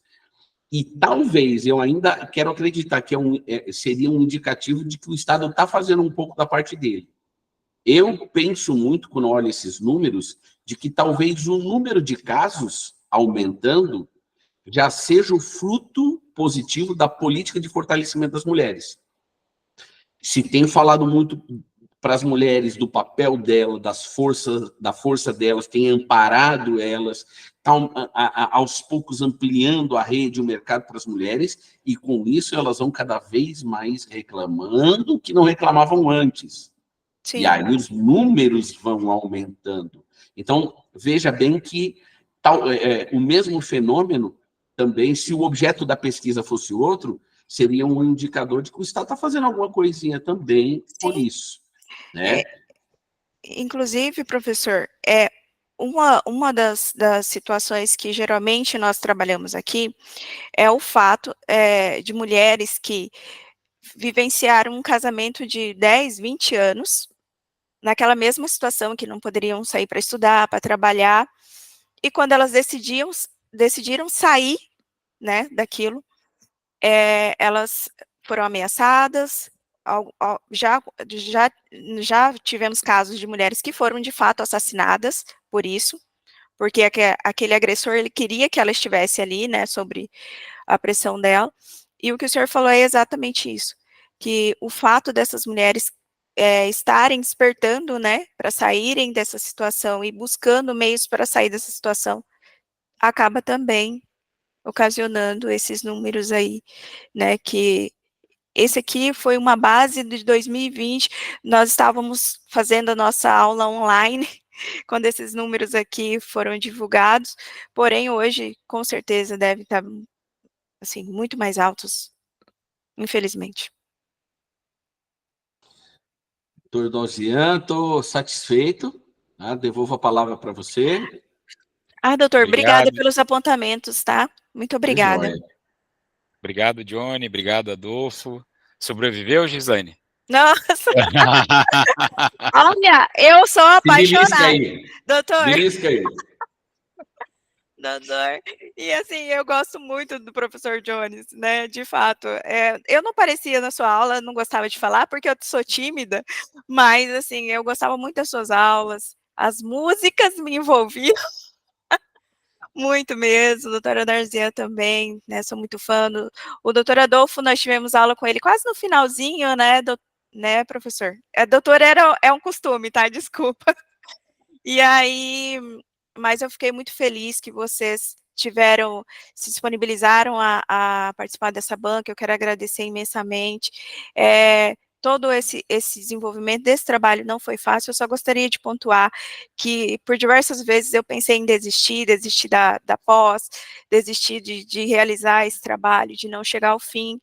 E talvez, eu ainda quero acreditar que seria um indicativo de que o Estado está fazendo um pouco da parte dele. Eu penso muito, quando olho esses números, de que talvez o número de casos aumentando já seja o fruto positivo da política de fortalecimento das mulheres. Se tem falado muito para as mulheres do papel delas, da força delas, tem amparado elas, está aos poucos ampliando a rede, o mercado para as mulheres, e com isso elas vão cada vez mais reclamando que não reclamavam antes. Sim. E aí os números vão aumentando. Então, veja bem que o mesmo fenômeno também, se o objeto da pesquisa fosse outro, seria um indicador de que o Estado está fazendo alguma coisinha também por isso. Né? Inclusive, professor, uma das situações que geralmente nós trabalhamos aqui é o fato de mulheres que vivenciaram um casamento de 10, 20 anos, naquela mesma situação que não poderiam sair para estudar, para trabalhar, e quando elas decidiram sair, né, daquilo, elas foram ameaçadas, já tivemos casos de mulheres que foram de fato assassinadas por isso, porque aquele agressor, ele queria que ela estivesse ali, né, sobre a pressão dela, e o que o senhor falou é exatamente isso, que o fato dessas mulheres estarem despertando, né, para saírem dessa situação e buscando meios para sair dessa situação, acaba também ocasionando esses números aí, né, que esse aqui foi uma base de 2020, nós estávamos fazendo a nossa aula online, quando esses números aqui foram divulgados, porém hoje, com certeza, deve estar, assim, muito mais altos, infelizmente. Doutor Nocian, estou satisfeito. Tá? Devolvo a palavra para você. Doutor, obrigada Obrigado. pelos apontamentos, tá? Muito Foi obrigada. jóia. Obrigado, Johnny. Obrigado, Adolfo. Sobreviveu, Gislaine? Nossa, olha, eu sou Se belisca apaixonada, aí. doutor. Belisca aí. Doutor, e assim, eu gosto muito do professor Jones, né, de fato, eu não parecia na sua aula, não gostava de falar, porque eu sou tímida, mas assim, eu gostava muito das suas aulas, as músicas me envolviam muito mesmo, doutora Darzia também, né, sou muito fã o doutor Adolfo, nós tivemos aula com ele quase no finalzinho, né, professor? Doutor é um costume, tá, desculpa. E aí, mas eu fiquei muito feliz que vocês se disponibilizaram a participar dessa banca, eu quero agradecer imensamente. Todo esse desenvolvimento desse trabalho não foi fácil, eu só gostaria de pontuar que por diversas vezes eu pensei em desistir da pós, desistir de realizar esse trabalho, de não chegar ao fim,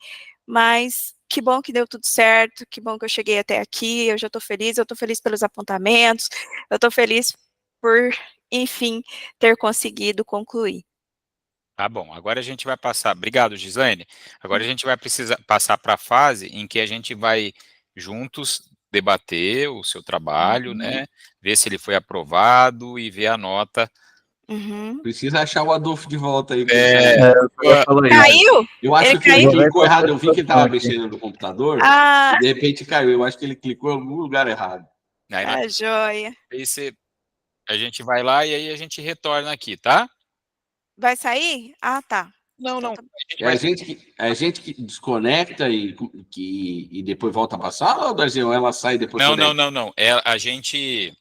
mas que bom que deu tudo certo, que bom que eu cheguei até aqui, eu estou feliz pelos apontamentos, eu estou feliz por, enfim, ter conseguido concluir. Tá bom, agora a gente vai passar. Obrigado, Gislaine. Agora a gente vai precisar passar para a fase em que a gente vai juntos debater o seu trabalho, né? Ver se ele foi aprovado e ver a nota. Uhum. Precisa achar o Adolfo de volta aí, que ele É, caiu. Eu ia falar isso. Caiu? Eu acho Ele que ele caiu? clicou errado. Eu vi que ele estava Aqui. mexendo no computador Ah, e de repente caiu. Eu acho que ele clicou em algum lugar errado. aí a joia. a gente vai lá e aí a gente retorna aqui, tá? Vai sair? Ah, tá. Não, Então não. tá bom. A gente É vai. a gente que desconecta e depois volta para a sala, ou Darzinho, ela sai e depois Não, não, conecta? não, não. A gente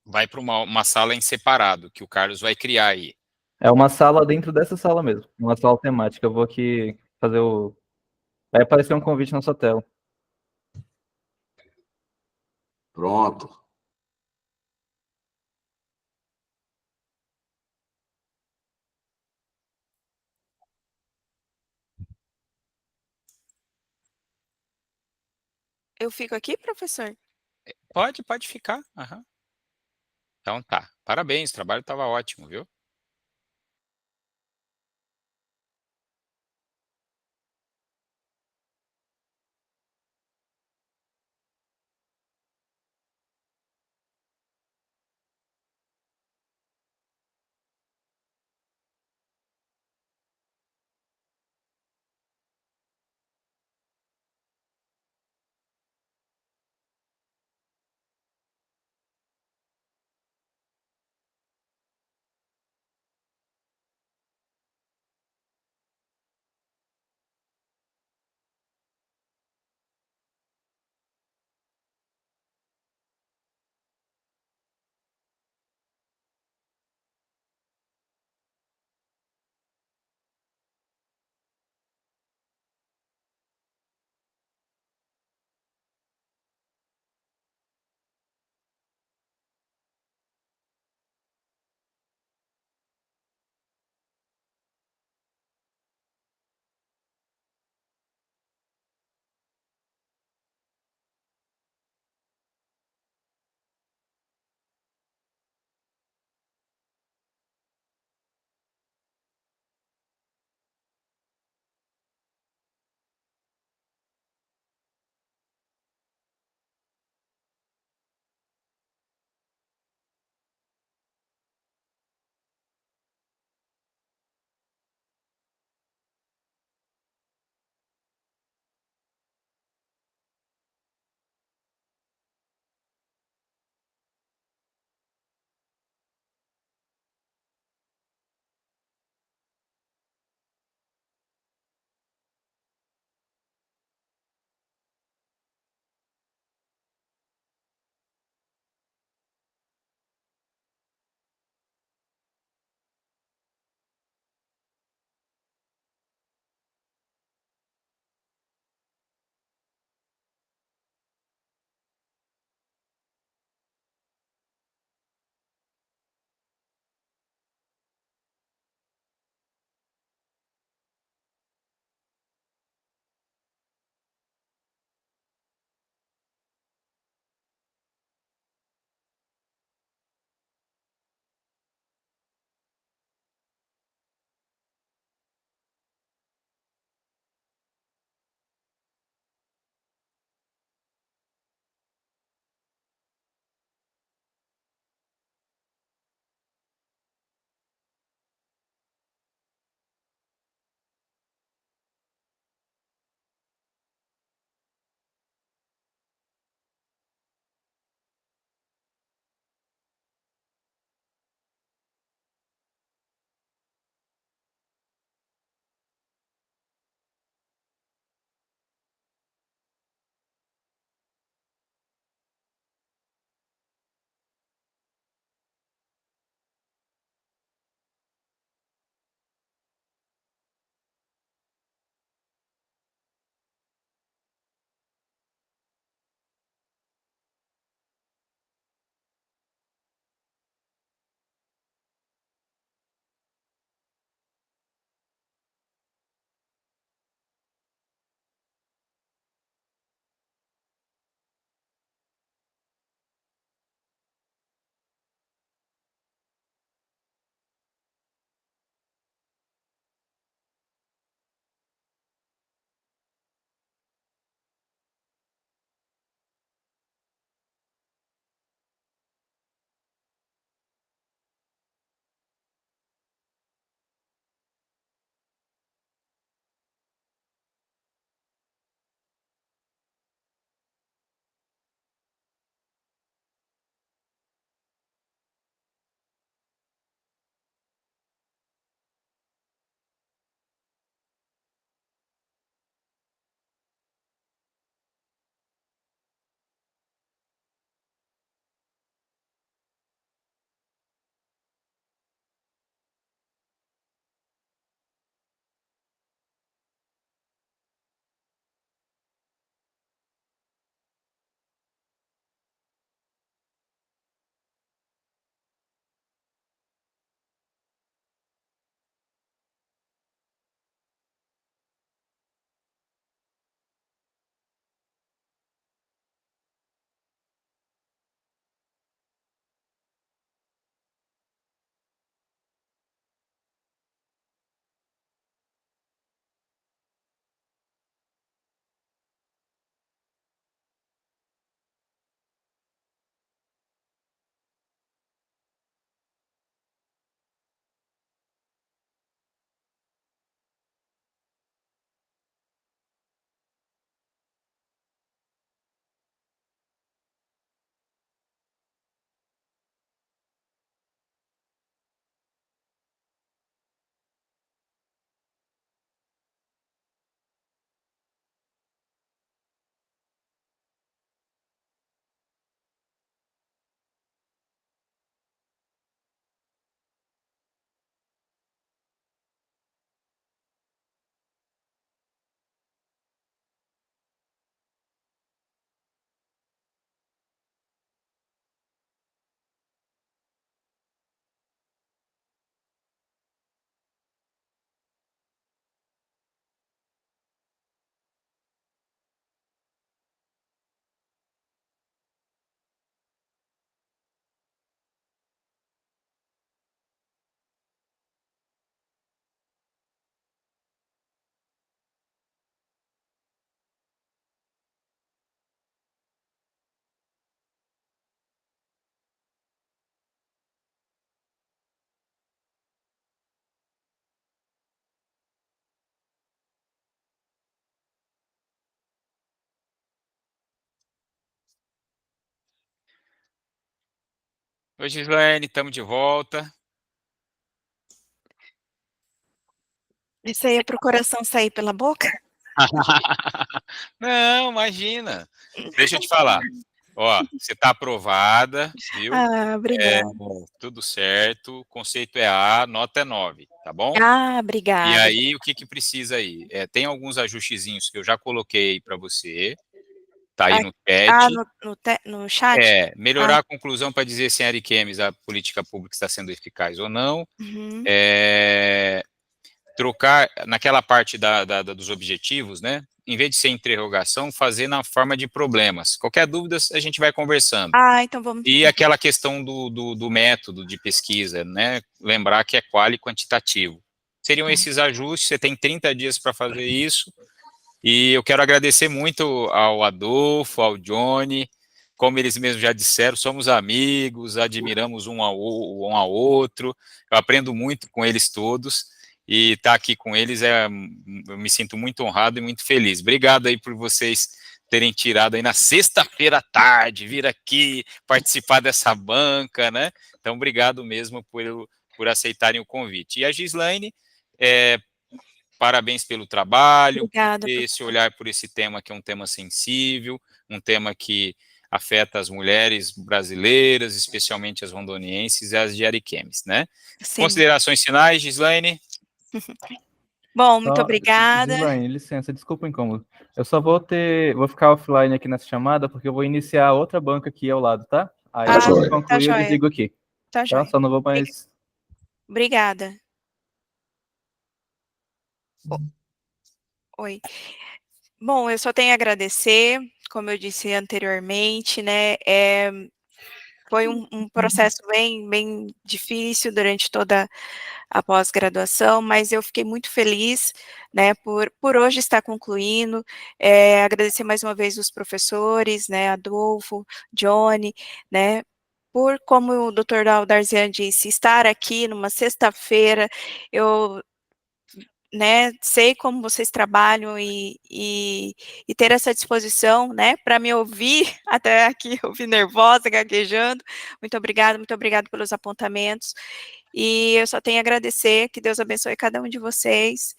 vai para uma sala em separado, que o Carlos vai criar aí. É uma sala dentro dessa sala mesmo, uma sala temática. Eu vou aqui fazer o. Vai aparecer um convite na sua tela. Pronto. Eu fico aqui, professor? Pode ficar. Aham. Então tá. Parabéns, o trabalho estava ótimo, viu? Oi, Gislaine, estamos de volta. Isso aí é pro coração sair pela boca? Não, imagina. Deixa eu te falar. Ó, você está aprovada, viu? Ah, obrigada. Tudo certo. Conceito é A, nota é 9, tá bom? Ah, E obrigada. aí, o que que precisa aí? Tem alguns ajustezinhos que eu já coloquei para você, tá aí Ah, no chat. no chat? Ah, Melhorar a conclusão para dizer se a Ariquemes, a política pública está sendo eficaz ou não. uhum. Trocar naquela parte dos objetivos, né? Em vez de ser interrogação, fazer na forma de problemas. Qualquer dúvida, a gente vai conversando. Ah, então vamos. E aquela questão do método de pesquisa, né? Lembrar que é quali e quantitativo. Seriam esses ajustes, você tem 30 dias para fazer isso. E eu quero agradecer muito ao Adolfo, ao Johnny, como eles mesmos já disseram, somos amigos, admiramos um ao outro, eu aprendo muito com eles todos, e estar aqui com eles, eu me sinto muito honrado e muito feliz. Obrigado aí por vocês terem tirado aí na sexta-feira à tarde, vir aqui participar dessa banca, né? Então, obrigado mesmo por aceitarem o convite. E a Gislaine, parabéns pelo trabalho, por Obrigada, ter esse professor. olhar por esse tema que é um tema sensível, um tema que afeta as mulheres brasileiras, especialmente as rondonienses e as de Ariquemes, né? Sim. Considerações finais, Gislaine? Bom, muito Só, obrigada. Gislaine, licença, desculpa o incômodo. Eu só vou ficar offline aqui nessa chamada, porque eu vou iniciar outra banca aqui ao lado, tá? Aí Tá Ah, assim que joia. tá concluir, eu joia, desligo aqui, tá tá? joia. Só não vou mais. Obrigada. Oi. Bom, eu só tenho a agradecer, como eu disse anteriormente, né? Foi um processo bem difícil durante toda a pós-graduação, mas eu fiquei muito feliz, né, por hoje estar concluindo, agradecer mais uma vez os professores, né, Adolfo, Johnny, né, por, como o doutor Darzian disse, estar aqui numa sexta-feira, eu, né, sei como vocês trabalham e ter essa disposição, né, para me ouvir, até aqui eu vi nervosa, gaguejando, muito obrigada pelos apontamentos, e eu só tenho a agradecer, que Deus abençoe cada um de vocês,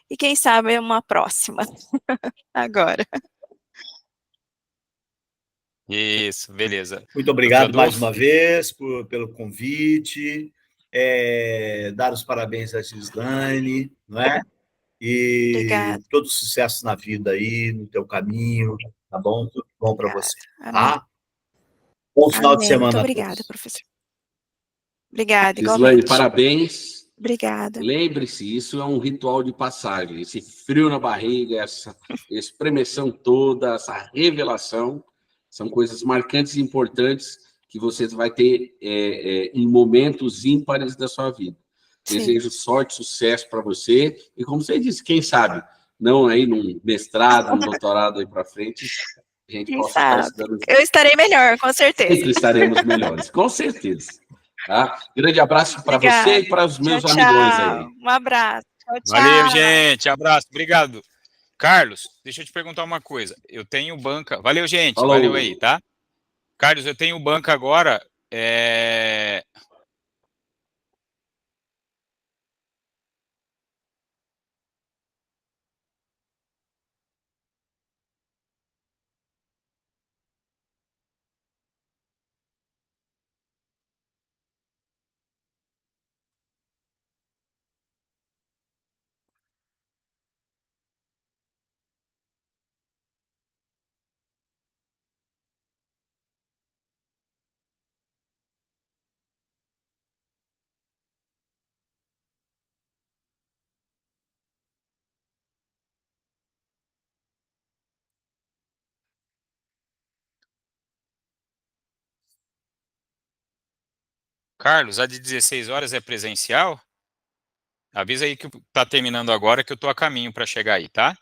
e quem sabe uma próxima, agora. Isso, beleza. Muito Doutor obrigado mais Adolfo? uma vez pelo convite, dar os parabéns à Gislaine, não é? E Obrigada, todo sucesso na vida aí, no teu caminho, tá bom? Tudo bom para obrigada, você, amém, tá? Bom final de amém, muito semana a obrigada, todos. professor. Obrigada, Gislaine, igualmente. parabéns. Obrigada. Lembre-se, isso é um ritual de passagem. Esse frio na barriga, essa expressão toda, essa revelação, são coisas marcantes e importantes que você vai ter em momentos ímpares da sua vida. Sim. Desejo sorte, sucesso para você. E como você disse, quem sabe, não aí num mestrado, num doutorado aí para frente, a gente Quem possa estar sabe? estudando. Eu estarei melhor, com certeza. Sempre estaremos melhores, com certeza. Tá? Grande abraço para você Obrigada. e para os Tchau, meus amigões tchau. aí. Um abraço. Tchau, Valeu, tchau. gente, abraço, obrigado. Carlos, deixa eu te perguntar uma coisa, eu tenho banca, valeu, gente, valeu aí, Falou. tá? Carlos, eu tenho banca agora, Carlos, a de 16 horas é presencial? Avisa aí que tá terminando agora, que eu tô a caminho para chegar aí, tá?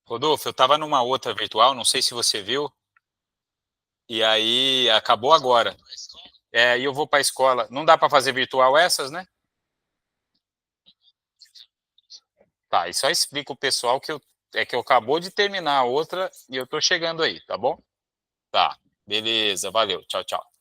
Rodolfo, eu estava numa outra virtual, não sei se você viu, e aí acabou agora. E eu vou para a escola. Não dá para fazer virtual essas, né? Tá, e só explica o pessoal que eu acabou de terminar a outra e eu tô chegando aí, tá bom? Tá, beleza, valeu, tchau, tchau.